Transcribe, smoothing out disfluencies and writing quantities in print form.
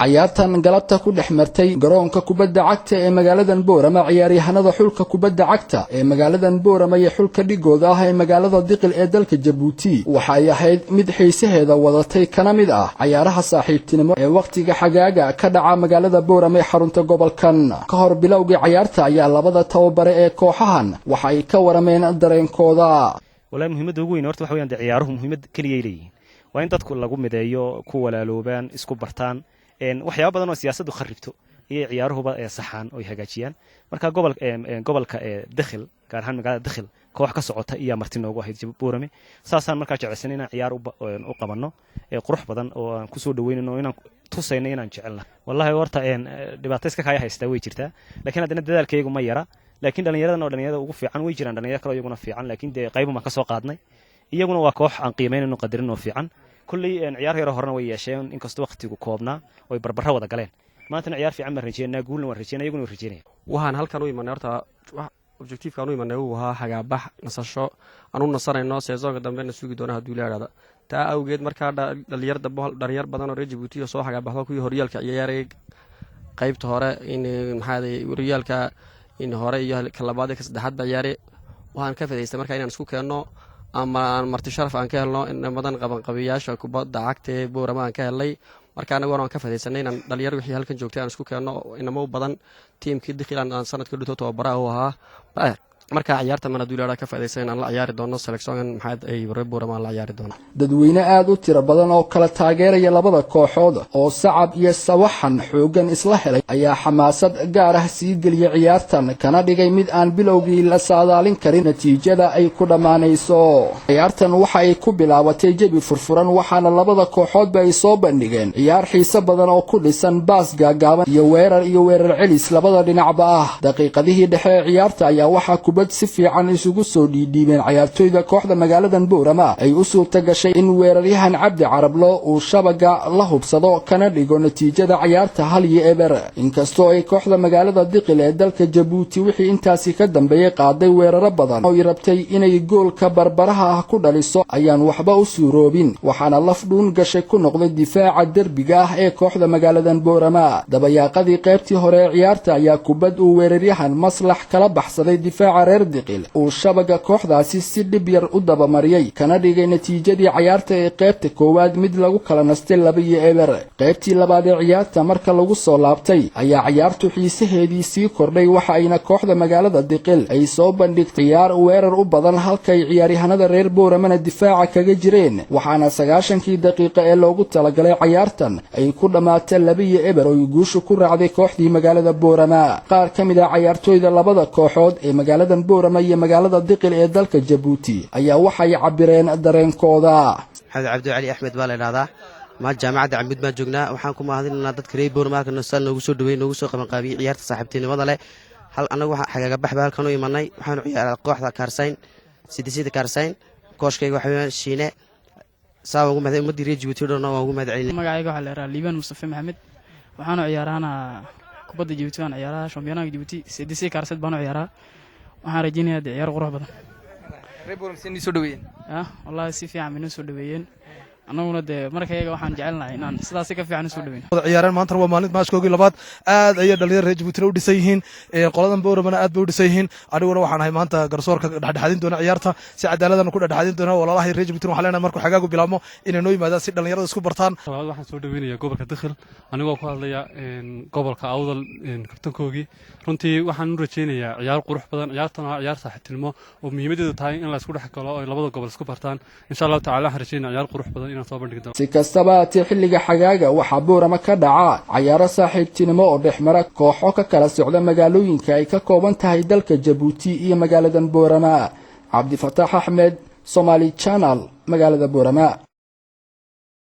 ciyaartan galabta ku dhex martay garoonka kubadda cagta ee magaaladan Boorama ciyaaryahanada xulka kubadda cagta ee magaaladan Boorama iyo xulka dhigooda ah ee magaalada Diqil ee dalka Djibouti waxay ahayd mid xiisaheeda wadatay kana mid ah ciyaaraha saaxiibtinimo ee waqtiga xagaaga ka dhaca magaalada Boorama ee xarunta gobolkan ka hor bilowgii ciyaarta ayaa labada tababare ee kooxahan waxay ka warameen dareenkooda walaal muhiimada ugu weyn horta waxa weeyaan ciyaaruhu muhiimad kaliya leeyihiin waa in dadku lagu mideeyo ku walaaloobaan isku bartaan waxyaabo badan oo siyaasaddu kharibto iyo ciyaaruhuba ee saxan oo hagaajiyaan marka gobolka Diqil gaar ahaan magaalada Diqil koox ka socota iyo martin ugu ahayd Boorame saasaan markaa jeclaysan inaan ciyaar u qabanno qurux badan oo aan ku soo dhaweynayno inaan tusayno inaan jecelnahay wallahi horta dhibaatayska ka haysta way jirtaa laakiin hadana dadaalkaygu ma yara laakiin dhalinyarada ugu fiican way jiraan dhalinyarada kale iyaguna fiican laakiin qaybo ma ka soo qaadnay iyaguna waa koox aan qiimeynayno qadarin oo fiican kulli ciyaar yar horena way yeesheen in kastoo waqtigu koobnaa oo barbarra wada galeen maanta ciyaar fiican ma rajeynaa guulna waan rajeynaa iyaguna way rajeynayaan waxaan halkan u imanay horta objective-ka u imanay uu ahaa xagaabax nasasho aan u nasanayno seesoonka dambeena sugi doona hadduu leeyahay taa awgeed markaa dhalinyar badan oo reer Djibouti soo xagaabaxdo kuwii horyaalka ciyaaray qaybta hore in horyaalka in hore iyo ka labaad ka saddexaad ba ciyaaray waxaan ka faa'iideystay markaa inaan isku keenno ama marti sharaf aan ka helno in badan qabanqabiyaasha kubadda cagta ee Boorama aan ka helay marka anagu waan ka faa'iideysanay inaan dhalinyaro wixii halkan joogtay aan isku keenno inamo badan tiimkii Diqil aan sanadka dhito tababara u ahaa marka ciyaarta mana duulada ka faa'iideysan aan la ciyaari doono selection maxaad ay Boorama la ciyaari doono dadweyne aad u tiro badan oo kala taageeraya labada kooxood oo sacab iyo sawaxan xoogan isla helay ayaa xamaasad gaar ah sii geliyay ciyaartan kana dhigay mid aan bilowgii la saadaalin karin natiijada ay ku dhamaanayso ciyaartan waxa ay ku bilaabatay jabi furfuran waxaana labada kooxood ay soo bandhigeen ciyaar xiiso badan oo ku dhisan baas gaagaaban iyo weerar celis labada dhinacba ah daqiiqadihii dhexe ciyaarta ayaa waxa si fiican isugu soo dhiidhiibeen ciyaartoyda kooxda magaaladan Boorama ay u suurta gashay in weeraryahan Cabdi Carablo uu shabaga la hubsado kana dhigo natiijada ciyaarta 1-0 inkastoo ay kooxda magaalada Diqil ee dalka Djibouti wixii intaasi ka dambeeyay qaaday weeraro badan oo rabtay inay goolka barbaraha ah ku dhaliso ayaan waxba u suuroobin waxaana laf dhuun gashay ku noqday difaaca derbiga ah ee kooxda magaaladan Boorama dabayaaqadii qaybtii hore ee ciyaarta ayaa kubad uu weeraryahan Maslax kala baxsaday difaaca Diqil uu shabaga kooxdaasi si dhib yar u dabamariyay kana dhigay natiijadii ciyaarta ee qaybta koowaad mid lagu kala nastay 2-0 qaybtii labaad ee ciyaarta marka lagu soo laabtay ayaa ciyaartu xiisaheedii sii kordhay waxa ayna kooxda magaalada Diqil ay soo bandhigtay ciyaar weerar u badan halka ay ciyaaryahanada reer Boorama difaaca kaga jireen waxaana 90kii daqiiqo ee loogu talagalay ciyaartan ay ku dhamaatay 2-0 oo guusha ku raacday kooxdii magaalada Boorama qaar kamid ah ciyaartoyda labada kooxood ee magaalada Boorama iyo magaalada Diqil ee dalka Djibouti ayaa waxay cabireen dareenkooda Cabdi Ali Axmed baa la yiraahdaa ma jaamacada Camid ma joognaa waxaan ku mahadinaynaa dadka reer Boorama ka nasal noogu soo dhaweeyay noogu soo qaban qaabiyay ciyaarta saaxiibtinimada leh hal anagu waxa xagaga baxba halkan u imanay waxaan ciyaaray kooxda Karsayn sidii Karsayn kooxkayga waxa weeyaan Shiine saawa ugu mahad ummadii reer Djibouti oo dhan waa ugu mahad celinay magacayga waxa la yiraahdaa Liban Mustafa Maxamed waxaan ciyaaraana kubadda Djibouti aan ciyaaraha Championnat Djibouti sidii Karsayn baan ciyaaraa waxaan rajaynayaa ciyaar qurux badan reer Boorama si soo dhaweeyeen wallahi si fiican bay soo dhaweeyeen anaguna markayga waxaan jecelnahay inaan sidaas ka fiican soo dhaweeyno ciyaaraan maanta waa maalin maaskoogii labaad aad ay dhalinyarada reer Djibouti u dhisay yihiin qoladan Boorama aad bay u dhisay yihiin aniguna waxaan ahay maanta garsoorka dhaxdhaxadin doona ciyaarta si cadaaladana ku dhaxdhaxadin doona walaalaha reer Djibouti waxaan leenahay markuu xagaagu bilaabmo inay noo yimaadaan si dhalinyarada isku bartaan waxaan soo dhaweynayaa gobolka Diqil anigoo ku hadlaya gobolka Awdal kartankoogii runtii waxaan u rajaynayaa ciyaar qurux badan ciyaartan waa ciyaar saaxiibtinimo oo muhiimadeedu tahay in la isku dhex galo oo labada gobol isku bartaan insha Allah taala waxaan rajaynayaa ciyaar qurux badan si kastaba xilliga xagaaga waxaa Boorama ka dhaca ciyaaro saaxiibtinimo oo dhexmara kooxo ka kala socda magaalooyinka ay ka kooban tahay dalka Djibouti iyo magaaladan Boorama Cabdi Fataax Axmed Somali Channel magaalada Boorama